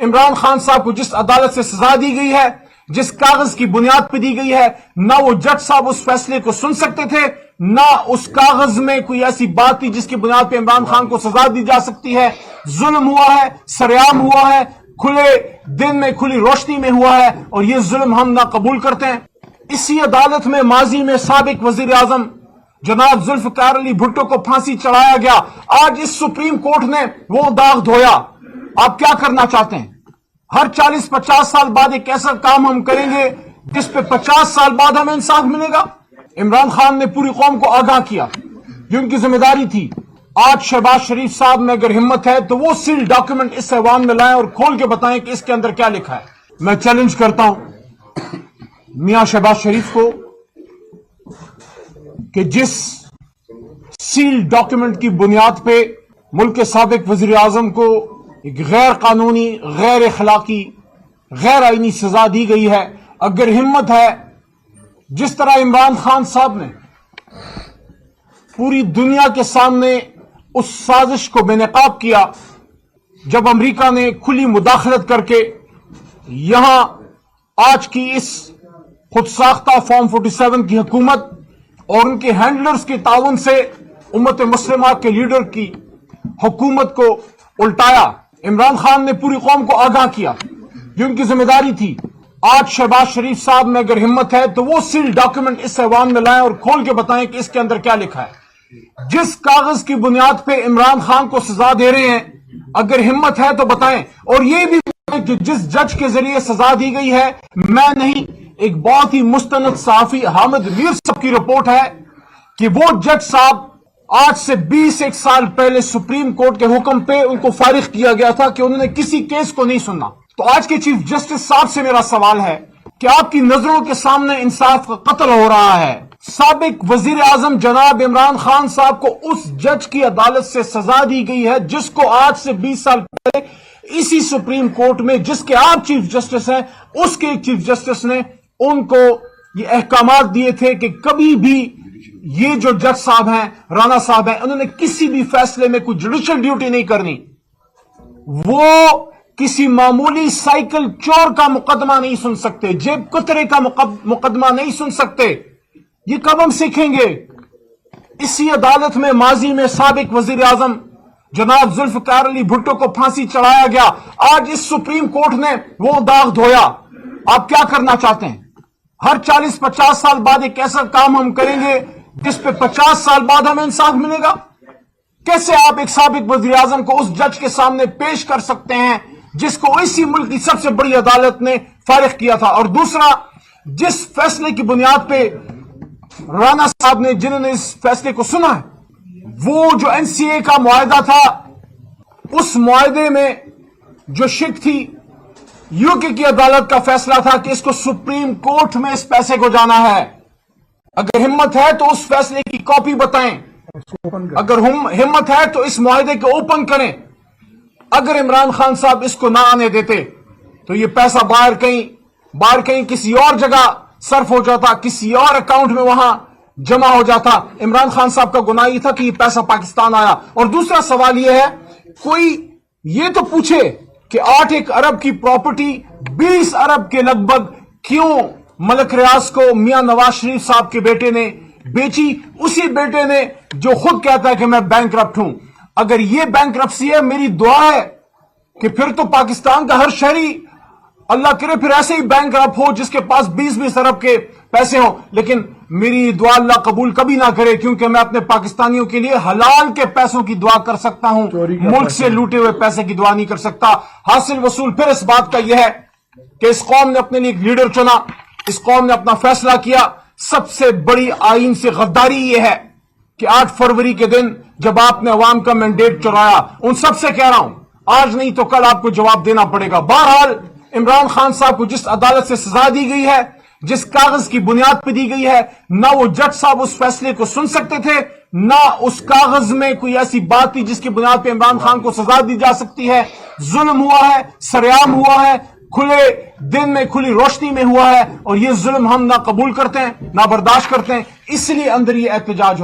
عمران خان صاحب کو جس عدالت سے سزا دی گئی ہے، جس کاغذ کی بنیاد پہ دی گئی ہے، نہ وہ جج صاحب اس فیصلے کو سن سکتے تھے، نہ اس کاغذ میں کوئی ایسی بات تھی جس کی بنیاد پہ عمران خان کو سزا دی جا سکتی ہے۔ ظلم ہوا ہے، سرعام ہوا ہے، کھلے دن میں کھلی روشنی میں ہوا ہے، اور یہ ظلم ہم نہ قبول کرتے ہیں۔ اسی عدالت میں ماضی میں سابق وزیر اعظم جناب ذوالفقار علی بھٹو کو پھانسی چڑھایا گیا۔ آج اس سپریم کورٹ نے وہ داغ دھویا۔ آپ کیا کرنا چاہتے ہیں؟ ہر 40-50 سال بعد ایک ایسا کام ہم کریں گے جس پہ 50 سال بعد ہمیں انصاف ملے گا؟ عمران خان نے پوری قوم کو آگاہ کیا، یہ ان کی ذمہ داری تھی۔ آج شہباز شریف صاحب میں اگر ہمت ہے تو وہ سیل ڈاکیومنٹ اس ایوان میں لائیں اور کھول کے بتائیں کہ اس کے اندر کیا لکھا ہے۔ میں چیلنج کرتا ہوں میاں شہباز شریف کو کہ جس سیل ڈاکیومنٹ کی بنیاد پہ ملک کے سابق وزیر اعظم کو ایک غیر قانونی، غیر اخلاقی، غیر آئینی سزا دی گئی ہے، اگر ہمت ہے جس طرح عمران خان صاحب نے پوری دنیا کے سامنے اس سازش کو بے نقاب کیا جب امریکہ نے کھلی مداخلت کر کے یہاں آج کی اس خود ساختہ فارم 47 کی حکومت اور ان کے ہینڈلرز کے تعاون سے امت مسلمہ کے لیڈر کی حکومت کو الٹایا۔ عمران خان نے پوری قوم کو آگاہ کیا، یہ ان کی ذمہ داری تھی۔ آج شہباز شریف صاحب میں اگر ہمت ہے تو وہ سیل ڈاکیومنٹ اس ایوان میں لائیں اور کھول کے بتائیں کہ اس کے اندر کیا لکھا ہے۔ جس کاغذ کی بنیاد پہ عمران خان کو سزا دے رہے ہیں، اگر ہمت ہے تو بتائیں، اور یہ بھی بتائیں کہ جس جج کے ذریعے سزا دی گئی ہے، میں نہیں، ایک بہت ہی مستند صحافی حامد میر صاحب کی رپورٹ ہے کہ وہ جج صاحب آج سے 21 سال پہلے سپریم کورٹ کے حکم پہ ان کو فارغ کیا گیا تھا کہ انہوں نے کسی کیس کو نہیں سننا۔ تو آج کے چیف جسٹس صاحب سے میرا سوال ہے کہ آپ کی نظروں کے سامنے انصاف کا قتل ہو رہا ہے۔ سابق وزیر اعظم جناب عمران خان صاحب کو اس جج کی عدالت سے سزا دی گئی ہے جس کو آج سے 20 سال پہلے اسی سپریم کورٹ میں، جس کے آپ چیف جسٹس ہیں، اس کے ایک چیف جسٹس نے ان کو یہ احکامات دیے تھے کہ کبھی بھی یہ جو جج صاحب ہیں، رانا صاحب ہیں، انہوں نے کسی بھی فیصلے میں کوئی جوڈیشل ڈیوٹی نہیں کرنی، وہ کسی معمولی سائیکل چور کا مقدمہ نہیں سن سکتے، جیب کترے کا مقدمہ نہیں سن سکتے۔ یہ کب ہم سیکھیں گے؟ اسی عدالت میں ماضی میں سابق وزیر اعظم جناب ذوالفقار علی بھٹو کو پھانسی چڑھایا گیا۔ آج اس سپریم کورٹ نے وہ داغ دھویا۔ آپ کیا کرنا چاہتے ہیں؟ ہر 40-50 سال بعد ایک ایسا کام ہم کریں گے جس پہ 50 سال بعد ہمیں انصاف ملے گا؟ کیسے آپ ایک سابق وزیر اعظم کو اس جج کے سامنے پیش کر سکتے ہیں جس کو اسی ملک کی سب سے بڑی عدالت نے فارغ کیا تھا؟ اور دوسرا، جس فیصلے کی بنیاد پہ رانا صاحب نے، جنہوں نے اس فیصلے کو سنا ہے، وہ جو NCA کا معاہدہ تھا، اس معاہدے میں جو شک تھی، UK کی عدالت کا فیصلہ تھا کہ اس کو سپریم کورٹ میں اس پیسے کو جانا ہے۔ اگر ہمت ہے تو اس فیصلے کی کاپی بتائیں، اگر ہمت ہے تو اس معاہدے کو اوپن کریں۔ اگر عمران خان صاحب اس کو نہ آنے دیتے تو یہ پیسہ باہر کہیں کسی اور جگہ صرف ہو جاتا، کسی اور اکاؤنٹ میں وہاں جمع ہو جاتا۔ عمران خان صاحب کا گناہ یہ تھا کہ یہ پیسہ پاکستان آیا۔ اور دوسرا سوال یہ ہے، کوئی یہ تو پوچھے کہ 8 ارب کی پراپرٹی 20 ارب کے لگ بھگ کیوں ملک ریاض کو میاں نواز شریف صاحب کے بیٹے نے بیچی؟ اسی بیٹے نے جو خود کہتا ہے کہ میں بینکرپٹ ہوں۔ اگر یہ بینکرپسی ہے، میری دعا ہے کہ پھر تو پاکستان کا ہر شہری اللہ کرے پھر ایسے ہی بینکرپٹ ہو جس کے پاس 20 ارب کے پیسے ہوں، لیکن میری دعا اللہ قبول کبھی نہ کرے، کیونکہ میں اپنے پاکستانیوں کے لیے حلال کے پیسوں کی دعا کر سکتا ہوں، ملک سے لوٹے ہوئے پیسے کی دعا نہیں کر سکتا۔ حاصل وصول پھر اس بات کا یہ ہے کہ اس قوم نے اپنے لیے ایک لیڈر چنا، اس قوم نے اپنا فیصلہ کیا۔ سب سے بڑی آئین سے غداری یہ ہے کہ 8 فروری کے دن جب آپ نے عوام کا مینڈیٹ چرایا، ان سب سے کہہ رہا ہوں آج نہیں تو کل آپ کو جواب دینا پڑے گا۔ بہرحال عمران خان صاحب کو جس عدالت سے سزا دی گئی ہے، جس کاغذ کی بنیاد پہ دی گئی ہے، نہ وہ جج صاحب اس فیصلے کو سن سکتے تھے، نہ اس کاغذ میں کوئی ایسی بات تھی جس کی بنیاد پہ عمران خان کو سزا دی جا سکتی ہے۔ ظلم ہوا ہے، سرعام ہوا ہے، کھلے دن میں کھلی روشنی میں ہوا ہے، اور یہ ظلم ہم نہ قبول کرتے ہیں نہ برداشت کرتے ہیں، اس لیے اندر یہ احتجاج ہو رہا ہے۔